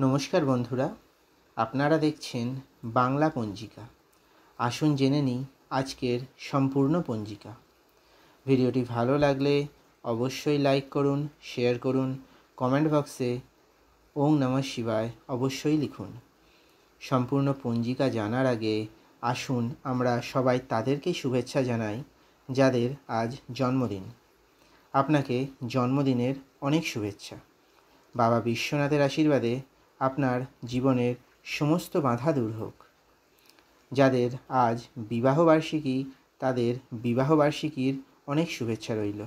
নমস্কার বন্ধুরা, আপনারা দেখছেন বাংলা পঞ্জিকা। আসুন জেনে নিই আজকের সম্পূর্ণ পঞ্জিকা। ভিডিওটি ভালো লাগলে অবশ্যই লাইক করুন, শেয়ার করুন, কমেন্ট বক্সে ওং নমঃ শিবায় অবশ্যই লিখুন। সম্পূর্ণ পঞ্জিকা জানার আগে আসুন আমরা সবাই তাদেরকেই শুভেচ্ছা জানাই যাদের আজ জন্মদিন। আপনাকে জন্মদিনের অনেক শুভেচ্ছা। বাবা বিশ্বনাথের আশীর্বাদে আপনার জীবনের সমস্ত বাধা দূর হোক। যাদের আজ বিবাহবার্ষিকী তাদের বিবাহবার্ষিকীর অনেক শুভেচ্ছা রইল।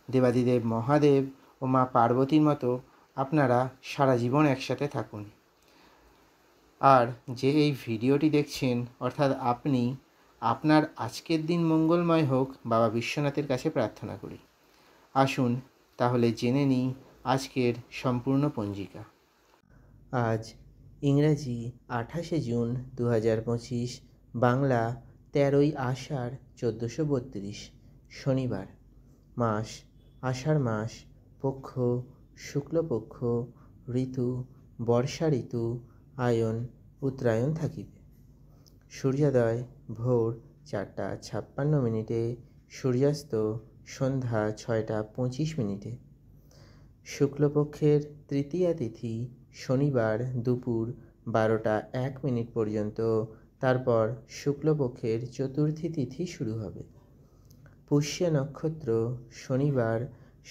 দেবাদিদেব মহাদেব ও মা পার্বতীর মতো আপনারা সারা জীবন একসাথে থাকুন। আর যে এই ভিডিওটি দেখছেন অর্থাৎ আপনি, আপনার আজকের দিন মঙ্গলময় হোক বাবা বিশ্বনাথের কাছে প্রার্থনা করি। আসুন তাহলে জেনে নিই আজকের সম্পূর্ণ পঞ্জিকা। আজ ইংরাজি 28শে জুন 2025, বাংলা 13ই আষাঢ় 1432, শনিবার। মাস আষাঢ় মাস, পক্ষ শুক্লপক্ষ, ঋতু বর্ষা ঋতু, আয়ন উত্তরায়ণ থাকিবে। সূর্যোদয় ভোর 4:56, সূর্যাস্ত সন্ধ্যা 6:25। শুক্লপক্ষের তৃতীয়া তিথি শনিবার দুপুর 12:01 পর্যন্ত, তারপর শুক্লপক্ষের চতুর্থী তিথি শুরু হবে। পুষ্যা নক্ষত্র শনিবার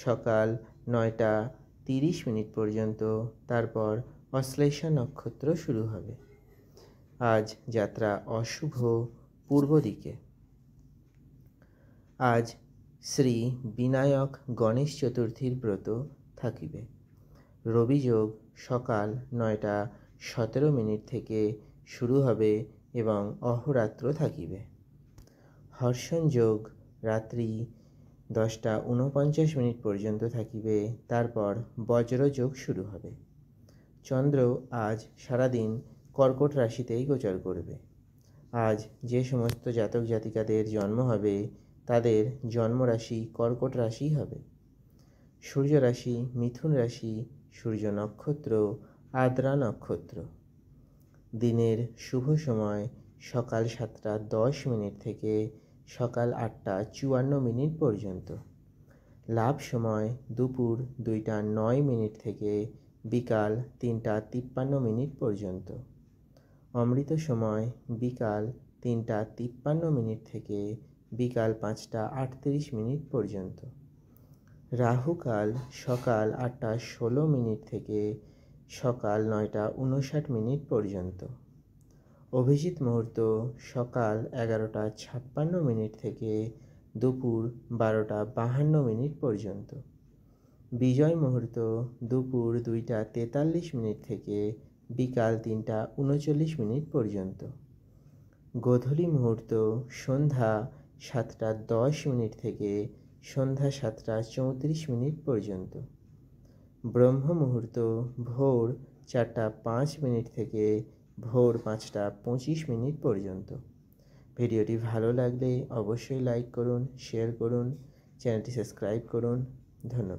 সকাল 9:30 পর্যন্ত, তারপর অশ্লেষা নক্ষত্র শুরু হবে। আজ যাত্রা অশুভ পূর্ব দিকে। আজ শ্রী বিনায়ক গণেশ চতুর্থীর ব্রত থাকিবে। রবিযোগ সকাল 9:17 থেকে শুরু হবে এবং অহোরাত্র থাকিবে। হর্ষণ যোগ রাত্রি 10:49 পর্যন্ত থাকিবে, তারপর বজ্রযোগ শুরু হবে। চন্দ্র আজ সারাদিন কর্কট রাশিতেই গোচর করবে। আজ যে সমস্ত জাতক জাতিকাদের জন্ম হবে তাদের জন্মরাশি কর্কট রাশি হবে। সূর্য রাশি মিথুন রাশি, সূর্য নক্ষত্র আদ্রা নক্ষত্র। দিনের শুভ সময় সকাল 7:10 থেকে সকাল 8:54 পর্যন্ত। লাভ সময় দুপুর 2:09 থেকে বিকাল 3:53 পর্যন্ত। অমৃত সময় বিকাল 3:53 থেকে বিকাল 5:38 পর্যন্ত। রাহুকাল সকাল 8:16 থেকে সকাল 9:59 পর্যন্ত। অভিজিৎ মুহূর্ত সকাল 11:56 থেকে দুপুর 12:52 পর্যন্ত। বিজয় মুহূর্ত দুপুর 2:43 থেকে বিকাল 3:39 পর্যন্ত। গোধূলি মুহূর্ত সন্ধ্যা 7:10 থেকে সন্ধ্যা 7:34 পর্যন্ত। ব্রহ্ম মুহূর্ত ভোর 4:05 থেকে ভোর 5:25 পর্যন্ত। ভিডিওটি ভালো লাগলে অবশ্যই লাইক করুন, শেয়ার করুন, চ্যানেলটি সাবস্ক্রাইব করুন। ধন্যবাদ।